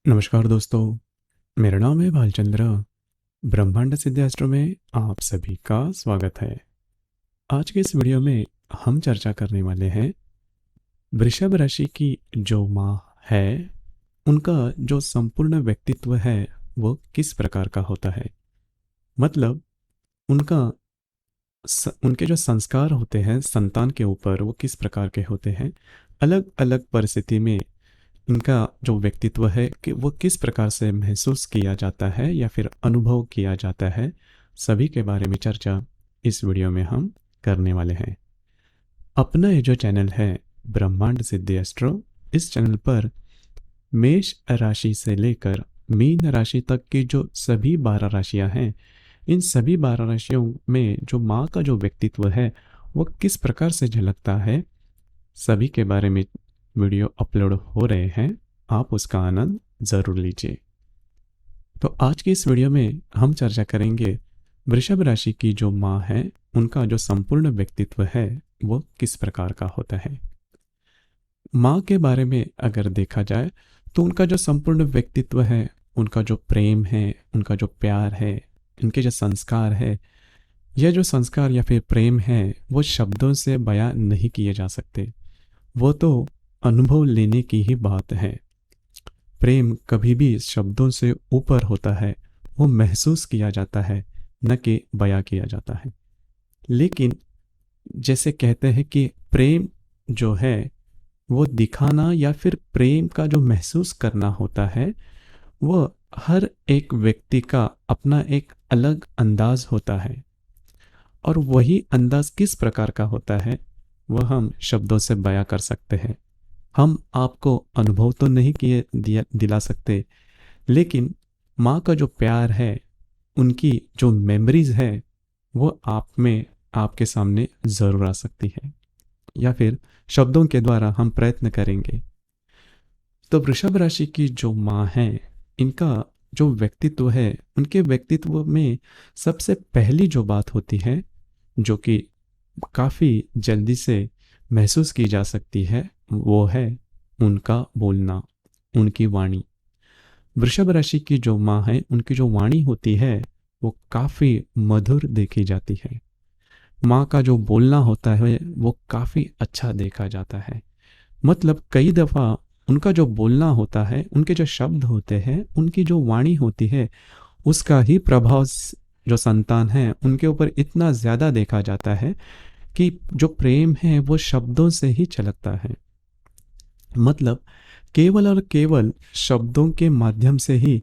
नमस्कार दोस्तों, मेरा नाम है भालचंद्र। ब्रह्मांड सिद्धास्ट्रो में आप सभी का स्वागत है। आज के इस वीडियो में हम चर्चा करने वाले हैं वृषभ राशि की जो माँ है उनका जो संपूर्ण व्यक्तित्व है वो किस प्रकार का होता है। मतलब उनका उनके जो संस्कार होते हैं संतान के ऊपर वो किस प्रकार के होते हैं। अलग अलग परिस्थिति में इनका जो व्यक्तित्व है कि वो किस प्रकार से महसूस किया जाता है या फिर अनुभव किया जाता है, सभी के बारे में चर्चा इस वीडियो में हम करने वाले हैं। अपना ये जो चैनल है ब्रह्मांड सिद्धि एस्ट्रो, इस चैनल पर मेष राशि से लेकर मीन राशि तक की जो सभी 12 राशियां हैं, इन सभी 12 राशियों में जो माँ का जो व्यक्तित्व है वो किस प्रकार से झलकता है, सभी के बारे में वीडियो अपलोड हो रहे हैं। आप उसका आनंद ज़रूर लीजिए। तो आज की इस वीडियो में हम चर्चा करेंगे वृषभ राशि की जो माँ है उनका जो संपूर्ण व्यक्तित्व है वो किस प्रकार का होता है। माँ के बारे में अगर देखा जाए तो उनका जो संपूर्ण व्यक्तित्व है, उनका जो प्रेम है, उनका जो प्यार है, उनके जो संस्कार है, यह जो संस्कार या फिर प्रेम है वो शब्दों से बयां नहीं किए जा सकते। वो तो अनुभव लेने की ही बात है। प्रेम कभी भी शब्दों से ऊपर होता है, वो महसूस किया जाता है, न कि बयां किया जाता है। लेकिन जैसे कहते हैं कि प्रेम जो है वो दिखाना या फिर प्रेम का जो महसूस करना होता है, वो हर एक व्यक्ति का अपना एक अलग अंदाज होता है। और वही अंदाज किस प्रकार का होता है वह हम शब्दों से बयां कर सकते हैं। हम आपको अनुभव तो नहीं दिला सकते, लेकिन माँ का जो प्यार है, उनकी जो मेमोरीज है वो आप में आपके सामने ज़रूर आ सकती है, या फिर शब्दों के द्वारा हम प्रयत्न करेंगे। तो वृषभ राशि की जो माँ है, इनका जो व्यक्तित्व है, उनके व्यक्तित्व में सबसे पहली जो बात होती है जो कि काफ़ी जल्दी से महसूस की जा सकती है, वो है उनका बोलना, उनकी वाणी। वृषभ राशि की जो माँ है उनकी जो वाणी होती है वो काफ़ी मधुर देखी जाती है। माँ का जो बोलना होता है वो काफ़ी अच्छा देखा जाता है। मतलब कई दफ़ा उनका जो बोलना होता है, उनके जो शब्द होते हैं, उनकी जो वाणी होती है, उसका ही प्रभाव जो संतान है उनके ऊपर इतना ज़्यादा देखा जाता है कि जो प्रेम है वो शब्दों से ही झलकता है। मतलब केवल और केवल शब्दों के माध्यम से ही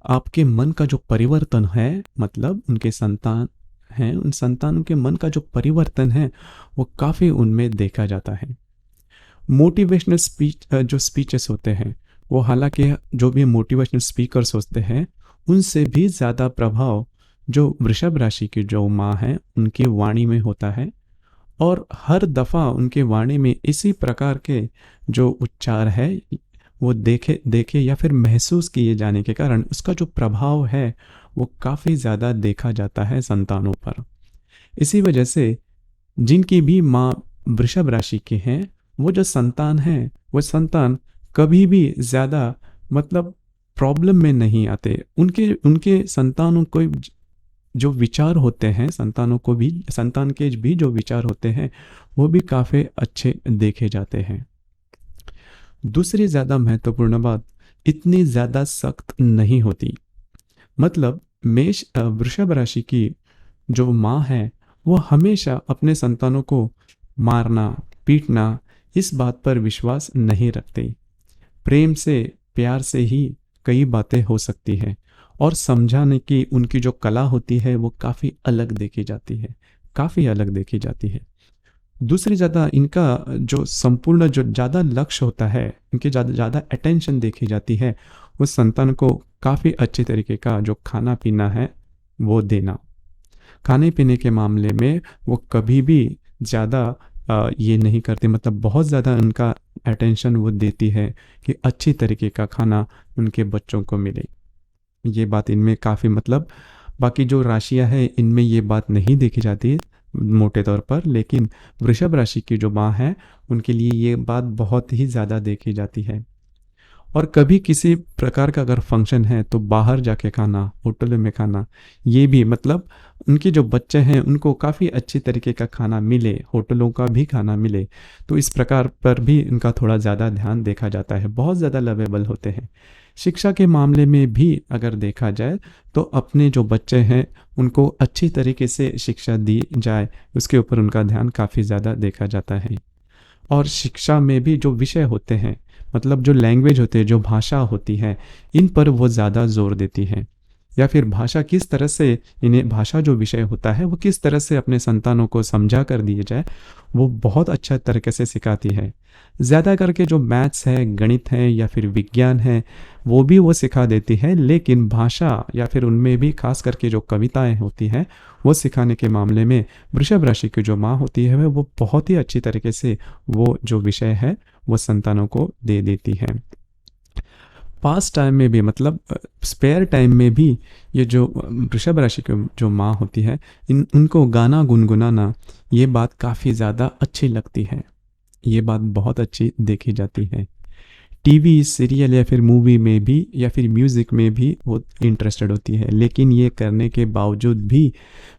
आपके मन का जो परिवर्तन है, मतलब उनके संतान हैं, उन संतानों के मन का जो परिवर्तन है वो काफ़ी उनमें देखा जाता है। मोटिवेशनल जो स्पीचेस होते हैं वो, हालांकि जो भी मोटिवेशनल स्पीकर्स होते हैं उनसे भी ज़्यादा प्रभाव जो वृषभ राशि की जो माँ है उनकी वाणी में होता है। और हर दफ़ा उनके वाणी में इसी प्रकार के जो उच्चार है वो देखे देखे या फिर महसूस किए जाने के कारण उसका जो प्रभाव है वो काफ़ी ज़्यादा देखा जाता है संतानों पर। इसी वजह से जिनकी भी माँ वृषभ राशि के हैं, वो जो संतान हैं वो संतान कभी भी ज़्यादा मतलब प्रॉब्लम में नहीं आते। उनके उनके संतानों को जो विचार होते हैं, संतानों को भी, संतान के भी जो विचार होते हैं वो भी काफ़ी अच्छे देखे जाते हैं। दूसरी ज़्यादा महत्वपूर्ण बात, इतनी ज़्यादा सख्त नहीं होती। मतलब वृषभ राशि की जो माँ है वो हमेशा अपने संतानों को मारना, पीटना, इस बात पर विश्वास नहीं रखते। प्रेम से, प्यार से ही कई बातें हो सकती है और समझाने की उनकी जो कला होती है वो काफ़ी अलग देखी जाती है, काफ़ी अलग देखी जाती है। दूसरी ज़्यादा इनका जो संपूर्ण जो ज़्यादा लक्ष्य होता है, इनकी ज़्यादा अटेंशन देखी जाती है, उस संतान को काफ़ी अच्छे तरीके का जो खाना पीना है वो देना। खाने पीने के मामले में वो कभी भी ज़्यादा ये नहीं करते, मतलब बहुत ज़्यादा उनका अटेंशन वो देती है कि अच्छी तरीके का खाना उनके बच्चों को मिले। ये बात इनमें काफ़ी, मतलब बाकी जो राशियां हैं इनमें ये बात नहीं देखी जाती मोटे तौर पर, लेकिन वृषभ राशि की जो माँ है उनके लिए ये बात बहुत ही ज़्यादा देखी जाती है। और कभी किसी प्रकार का अगर फंक्शन है तो बाहर जाके खाना, होटल में खाना, ये भी मतलब उनके जो बच्चे हैं उनको काफ़ी अच्छी तरीके का खाना मिले, होटलों का भी खाना मिले, तो इस प्रकार पर भी इनका थोड़ा ज़्यादा ध्यान देखा जाता है, बहुत ज़्यादा लवेबल होते हैं। शिक्षा के मामले में भी अगर देखा जाए तो अपने जो बच्चे हैं उनको अच्छी तरीके से शिक्षा दी जाए, उसके ऊपर उनका ध्यान काफ़ी ज़्यादा देखा जाता है। और शिक्षा में भी जो विषय होते हैं, मतलब जो लैंग्वेज होते हैं, जो भाषा होती है, इन पर वो ज़्यादा जोर देती है, या फिर भाषा किस तरह से, इन्हें भाषा जो विषय होता है वो किस तरह से अपने संतानों को समझा कर दिए जाए, वो बहुत अच्छा तरीके से सिखाती है। ज़्यादा करके जो मैथ्स है, गणित है या फिर विज्ञान है, वो भी वो सिखा देती है, लेकिन भाषा या फिर उनमें भी खास करके जो कविताएं होती हैं वो सिखाने के मामले में वृषभ राशि की जो माँ होती है वो बहुत ही अच्छी तरीके से वो जो विषय है वो संतानों को दे देती है। पास टाइम में भी, मतलब स्पेयर टाइम में भी, ये जो वृषभ राशि की जो माँ होती है, इन उनको गाना गुनगुनाना, ये बात काफ़ी ज़्यादा अच्छी लगती है, ये बात बहुत अच्छी देखी जाती है। टीवी सीरियल या फिर मूवी में भी या फिर म्यूज़िक में भी वो इंटरेस्टेड होती है, लेकिन ये करने के बावजूद भी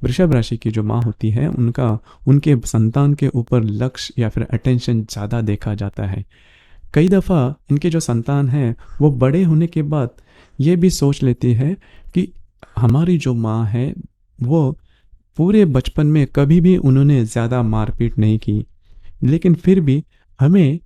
वृषभ राशि की जो माँ होती है उनका उनके संतान के ऊपर लक्ष्य या फिर अटेंशन ज़्यादा देखा जाता है। कई दफ़ा इनके जो संतान हैं वो बड़े होने के बाद ये भी सोच लेती है कि हमारी जो माँ है वो पूरे बचपन में कभी भी उन्होंने ज़्यादा मारपीट नहीं की, लेकिन फिर भी हमें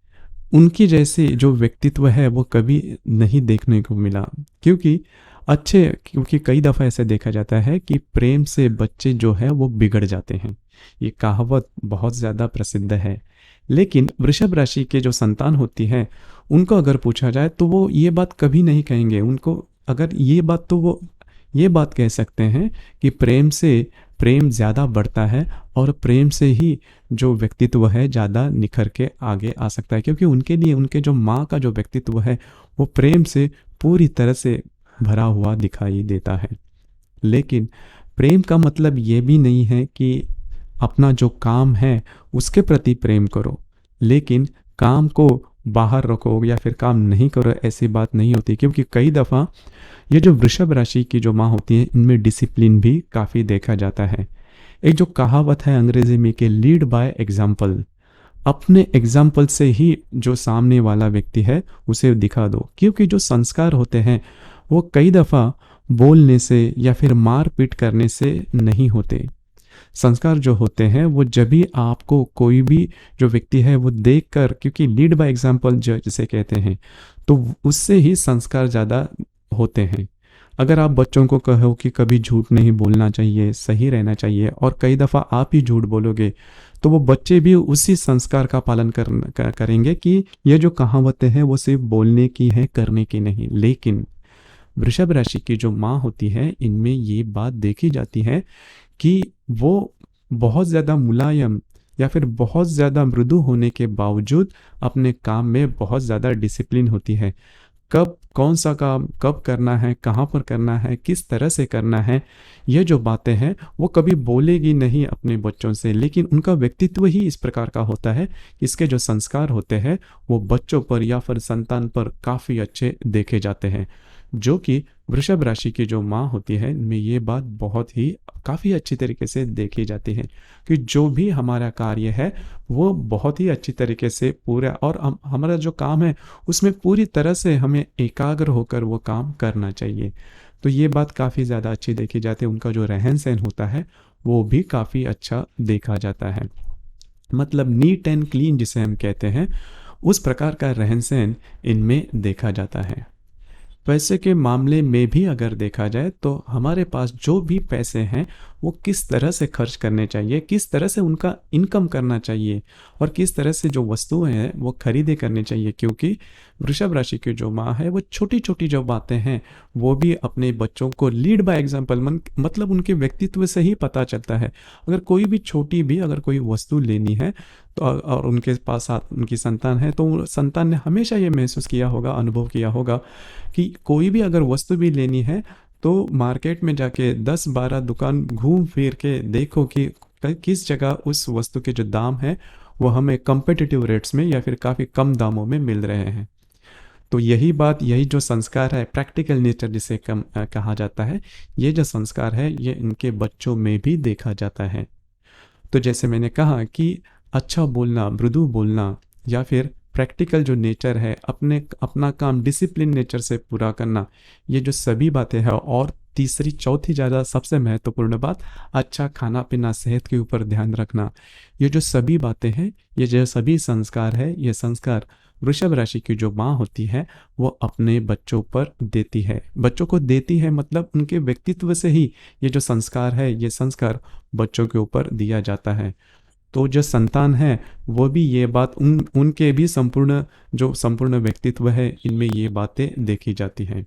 उनकी जैसे जो व्यक्तित्व है वो कभी नहीं देखने को मिला। क्योंकि कई दफ़ा ऐसे देखा जाता है कि प्रेम से बच्चे जो है वो बिगड़ जाते हैं, ये कहावत बहुत ज़्यादा प्रसिद्ध है। लेकिन वृषभ राशि के जो संतान होती है उनको अगर पूछा जाए तो वो ये बात कभी नहीं कहेंगे। उनको अगर ये बात, तो वो ये बात कह सकते हैं कि प्रेम ज़्यादा बढ़ता है और प्रेम से ही जो व्यक्तित्व है ज़्यादा निखर के आगे आ सकता है, क्योंकि उनके लिए उनके जो माँ का जो व्यक्तित्व है वो प्रेम से पूरी तरह से भरा हुआ दिखाई देता है। लेकिन प्रेम का मतलब ये भी नहीं है कि अपना जो काम है उसके प्रति प्रेम करो, लेकिन काम को बाहर रखो या फिर काम नहीं करो, ऐसी बात नहीं होती। क्योंकि कई दफ़ा ये जो वृषभ राशि की जो माँ होती है इनमें डिसिप्लिन भी काफ़ी देखा जाता है। एक जो कहावत है अंग्रेजी में कि लीड बाय एग्जाम्पल, अपने एग्जाम्पल से ही जो सामने वाला व्यक्ति है उसे दिखा दो, क्योंकि जो संस्कार होते हैं वो कई दफ़ा बोलने से या फिर मार पीट करने से नहीं होते। संस्कार जो होते हैं वो जब भी आपको कोई भी जो व्यक्ति है वो देखकर, क्योंकि लीड बाय एग्जाम्पल जिसे कहते हैं, तो उससे ही संस्कार ज़्यादा होते हैं। अगर आप बच्चों को कहो कि कभी झूठ नहीं बोलना चाहिए, सही रहना चाहिए, और कई दफ़ा आप ही झूठ बोलोगे, तो वो बच्चे भी उसी संस्कार का पालन करेंगे कि ये जो कहावतें हैं वो सिर्फ बोलने की है, करने की नहीं। लेकिन वृषभ राशि की जो माँ होती है इनमें ये बात देखी जाती है कि वो बहुत ज़्यादा मुलायम या फिर बहुत ज़्यादा मृदु होने के बावजूद अपने काम में बहुत ज़्यादा डिसिप्लिन होती है। कब कौन सा काम कब करना है, कहाँ पर करना है, किस तरह से करना है, ये जो बातें हैं वो कभी बोलेगी नहीं अपने बच्चों से, लेकिन उनका व्यक्तित्व ही इस प्रकार का होता है कि इसके जो संस्कार होते हैं वो बच्चों पर या फिर संतान पर काफ़ी अच्छे देखे जाते हैं। जो कि वृषभ राशि की जो माँ होती है इनमें ये बात बहुत ही काफ़ी अच्छी तरीके से देखी जाती है कि जो भी हमारा कार्य है वो बहुत ही अच्छी तरीके से पूरा, और हमारा जो काम है उसमें पूरी तरह से हमें एकाग्र होकर वो काम करना चाहिए। तो ये बात काफ़ी ज़्यादा अच्छी देखी जाती है। उनका जो रहन सहन होता है वो भी काफ़ी अच्छा देखा जाता है, मतलब नीट एंड क्लीन जिसे हम कहते हैं, उस प्रकार का रहन सहन इनमें देखा जाता है। पैसे के मामले में भी अगर देखा जाए तो हमारे पास जो भी पैसे हैं वो किस तरह से खर्च करने चाहिए, किस तरह से उनका इनकम करना चाहिए, और किस तरह से जो वस्तुएं हैं वो खरीदे करनी चाहिए। क्योंकि वृषभ राशि की जो माँ है वो छोटी छोटी जो बातें हैं वो भी अपने बच्चों को लीड बाय एग्जाम्पल, मतलब उनके व्यक्तित्व से ही पता चलता है। अगर कोई भी छोटी भी अगर कोई वस्तु लेनी है तो और उनके पास साथ उनकी संतान है तो संतान ने हमेशा ये महसूस किया होगा, अनुभव किया होगा कि कोई भी अगर वस्तु भी लेनी है तो मार्केट में जाके 10-12 दुकान घूम फिर के देखो कि किस जगह उस वस्तु के जो दाम है वो हमें कम्पिटिटिव रेट्स में या फिर काफ़ी कम दामों में मिल रहे हैं। तो यही बात, यही जो संस्कार है, प्रैक्टिकल नेचर जिसे कहा जाता है, ये जो संस्कार है ये इनके बच्चों में भी देखा जाता है। तो जैसे मैंने कहा कि अच्छा बोलना, मृदु बोलना, या फिर प्रैक्टिकल जो नेचर है, अपना काम डिसिप्लिन नेचर से पूरा करना, ये जो सभी बातें हैं, और तीसरी चौथी ज़्यादा सबसे महत्वपूर्ण बात, अच्छा खाना पीना, सेहत के ऊपर ध्यान रखना, ये जो सभी बातें हैं, ये जो सभी संस्कार है, ये संस्कार वृषभ राशि की जो माँ होती है वो अपने बच्चों पर देती है। बच्चों को देती है मतलब उनके व्यक्तित्व से ही ये जो संस्कार है, ये संस्कार बच्चों के ऊपर दिया जाता है। तो जो संतान है वो भी ये बात उनके भी संपूर्ण व्यक्तित्व है, इनमें ये बातें देखी जाती हैं।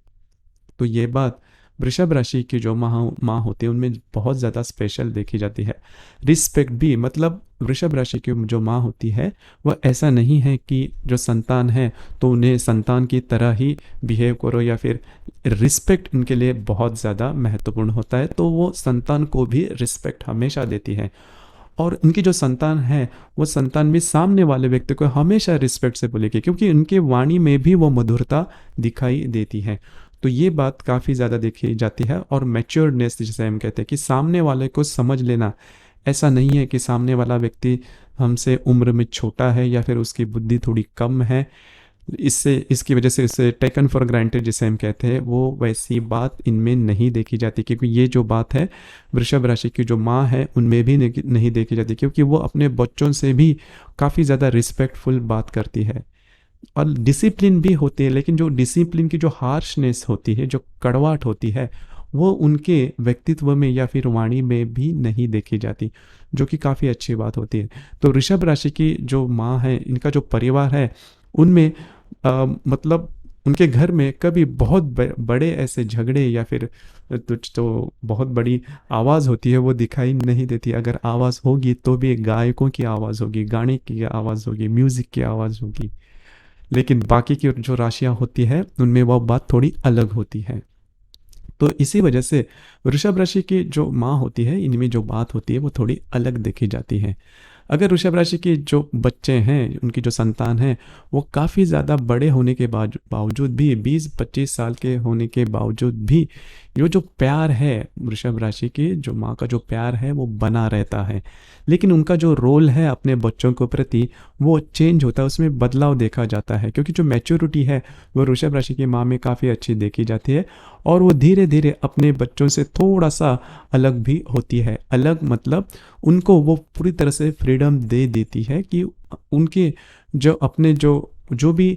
तो ये बात वृषभ राशि की जो माँ होती है उनमें बहुत ज़्यादा स्पेशल देखी जाती है। रिस्पेक्ट भी, मतलब वृषभ राशि की जो माँ होती है वह ऐसा नहीं है कि जो संतान है तो उन्हें संतान की तरह ही बिहेव करो, या फिर रिस्पेक्ट उनके लिए बहुत ज़्यादा महत्वपूर्ण होता है, तो वो संतान को भी रिस्पेक्ट हमेशा देती है। और उनकी जो संतान है वो संतान भी सामने वाले व्यक्ति को हमेशा रिस्पेक्ट से बोलेगी, क्योंकि उनके वाणी में भी वो मधुरता दिखाई देती है। तो ये बात काफ़ी ज़्यादा देखी जाती है। और मैच्योर्डनेस जिसे हम कहते हैं कि सामने वाले को समझ लेना, ऐसा नहीं है कि सामने वाला व्यक्ति हमसे उम्र में छोटा है या फिर उसकी बुद्धि थोड़ी कम है, इसकी वजह से इसे टेकन फॉर ग्रांटेड जिसे हम कहते हैं, वो वैसी बात इनमें नहीं देखी जाती, क्योंकि ये जो बात है वृषभ राशि की जो माँ है उनमें भी नहीं देखी जाती, क्योंकि वो अपने बच्चों से भी काफ़ी ज़्यादा रिस्पेक्टफुल बात करती है। और डिसिप्लिन भी होती है, लेकिन जो डिसिप्लिन की जो हार्शनेस होती है, जो कड़वाहट होती है, वो उनके व्यक्तित्व में या फिर वाणी में भी नहीं देखी जाती, जो कि काफ़ी अच्छी बात होती है। तो वृषभ राशि की जो माँ है, इनका जो परिवार है, उनमें मतलब उनके घर में कभी बहुत बड़े ऐसे झगड़े या फिर तो बहुत बड़ी आवाज़ होती है वो दिखाई नहीं देती। अगर आवाज़ होगी तो भी गायकों की आवाज़ होगी, गाने की आवाज़ होगी, म्यूज़िक की आवाज़ होगी। लेकिन बाकी की जो राशियां होती है उनमें वह बात थोड़ी अलग होती है। तो इसी वजह से वृषभ राशि की जो माँ होती है, इनमें जो बात होती है वो थोड़ी अलग देखी जाती है। अगर वृषभ राशि के जो बच्चे हैं, उनकी जो संतान है, वो काफ़ी ज़्यादा बड़े होने के बावजूद भी, 20-25 साल के होने के बावजूद भी, ये जो प्यार है वृषभ राशि की जो माँ का जो प्यार है वो बना रहता है। लेकिन उनका जो रोल है अपने बच्चों के प्रति वो चेंज होता है, उसमें बदलाव देखा जाता है, क्योंकि जो मैच्योरिटी है वो वृषभ राशि की माँ में काफ़ी अच्छी देखी जाती है। और वो धीरे धीरे अपने बच्चों से थोड़ा सा अलग भी होती है। अलग मतलब उनको वो पूरी तरह से फ्रीडम दे देती है कि उनके जो अपने जो भी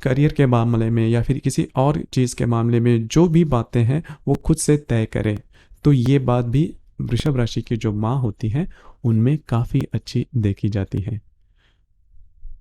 करियर के मामले में या फिर किसी और चीज़ के मामले में जो भी बातें हैं वो खुद से तय करें। तो ये बात भी वृषभ राशि की जो माँ होती है उनमें काफ़ी अच्छी देखी जाती है।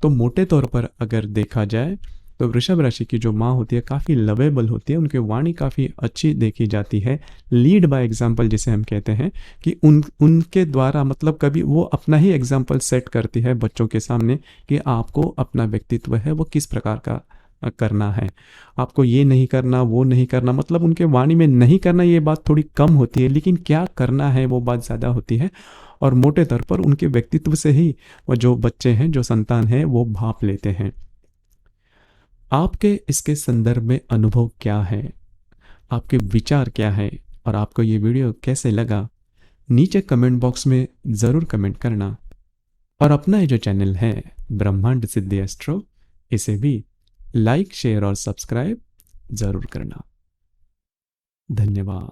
तो मोटे तौर पर अगर देखा जाए तो वृषभ राशि की जो माँ होती है काफ़ी लवेबल होती है, उनकी वाणी काफ़ी अच्छी देखी जाती है। लीड बाय एग्जाम्पल जिसे हम कहते हैं कि उनके द्वारा, मतलब कभी वो अपना ही एग्जाम्पल सेट करती है बच्चों के सामने कि आपको अपना व्यक्तित्व है वो किस प्रकार का करना है, आपको ये नहीं करना, वो नहीं करना। मतलब उनके वाणी में नहीं करना ये बात थोड़ी कम होती है, लेकिन क्या करना है वो बात ज़्यादा होती है। और मोटे तौर पर उनके व्यक्तित्व से ही वो जो बच्चे हैं, जो संतान है, वो भाप लेते हैं। आपके इसके संदर्भ में अनुभव क्या है, आपके विचार क्या है, और आपको ये वीडियो कैसे लगा, नीचे कमेंट बॉक्स में ज़रूर कमेंट करना। और अपना ये जो चैनल है ब्रह्मांड सिद्धि एस्ट्रो, इसे भी लाइक, शेयर और सब्सक्राइब ज़रूर करना। धन्यवाद।